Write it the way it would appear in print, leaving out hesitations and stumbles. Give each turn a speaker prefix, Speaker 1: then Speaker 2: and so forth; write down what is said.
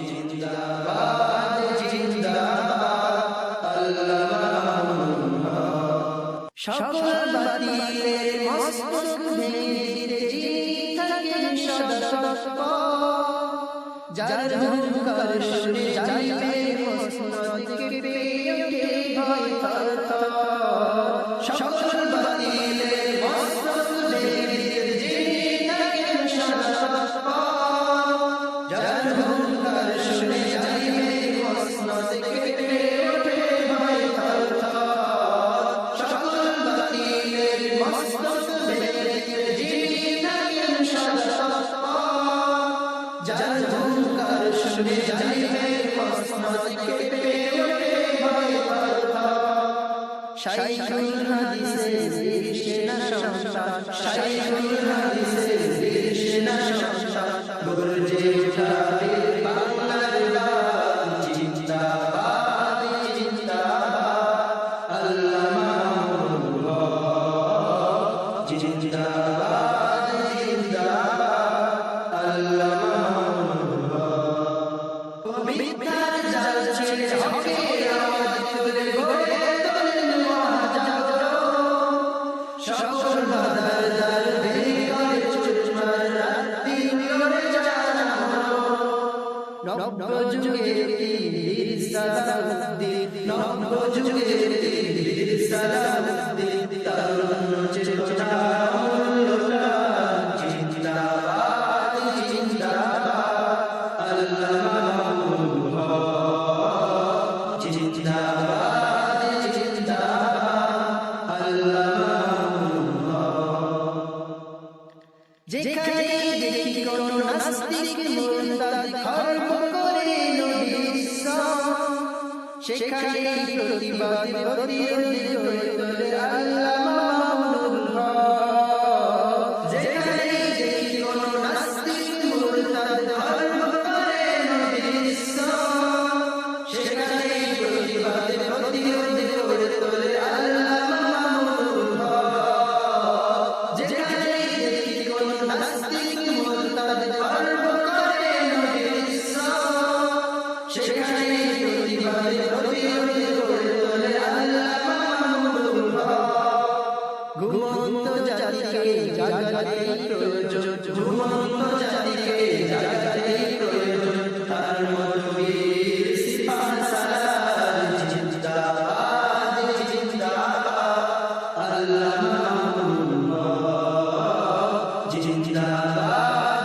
Speaker 1: জিন্দাবাদ জিন্দাবাদ আল্লাহ সকল বাতিলের মস্তক ভেঙে দিতে যিনি থাকেন সদা তৎপর যার হুঙ্কার শুনে যাইবে মসনদ কেঁপে ওঠে ভয় থর থর সকল বাতিলের মস্তক ভেঙে দিতে যিনি থাকেন সদা তৎপর যার হুঙ্কার শুনে যাইবে মসনদ কেঁপে ওঠে ভয় থর থর সকল বাতিলের মস্তক ভেঙে দিতে যিনি থাকেন সদা তৎপর যার হুঙ্কার শুনে যাইবে মসনদ কেঁপে ওঠে ভয় থর থর শাইখুল হাদিসের বীর সেনা সন্তান শাইখুল হাদিসের বীর সেনা সন্তান গর্জে ওঠে বাংলার গান জিন্দাবাদ জিন্দাবাদ আল্লামা জিন্দাবাদ জিন্দাবাদ আল্লামা মিথ্যার জাল ছিঁড়ে হকের আওয়াজ তুলে গড়ে তোলেন মহাজাগরণ সকল বাধার দ্বার ভেঙে করে চুরমার রাত-দিন করে জানানো নব্য যুগের বীর সালাউদ্দিন নব্য যুগের বীর সালাউদ্দিন তরুণ চেতনা জিন্দাবাদ জিন্দাবাদ আল্লামা জিন্দাবাদ জিন্দাবাদ আল্লামা যেখানে দেখি কোন নাস্তিক মুরতাদ খর্ব করে নবীর ইসলাম সেখানে প্রতিবাদ প্রতিরোধ করে তোলে আল্লামা মামুনুল হক যেখানে দেখি কোন নাস্তিক মুরতাদ খর্ব করে নবীর ইসলাম সেখানে প্রতিবাদ প্রতিরোধ করে তোলে আল্লামা মামুনুল হক যেখানে দেখি কোন নাস্তিক মুরতাদ খর্ব করে নবীর ইসলাম সেখানে প্রতিবাদ প্রতিরোধ করে তোলে আল্লামা মামুনুল হক ঘুমন্ত জাতিকে জাগাতেই প্রয়োজন ঘুমন্ত জাতিকে জাগাতেই প্রয়োজন তার মতো বীর সিপাহ সালার জিন্দাবাদ জিন্দাবাদ আল্লামা জিন্দাবাদ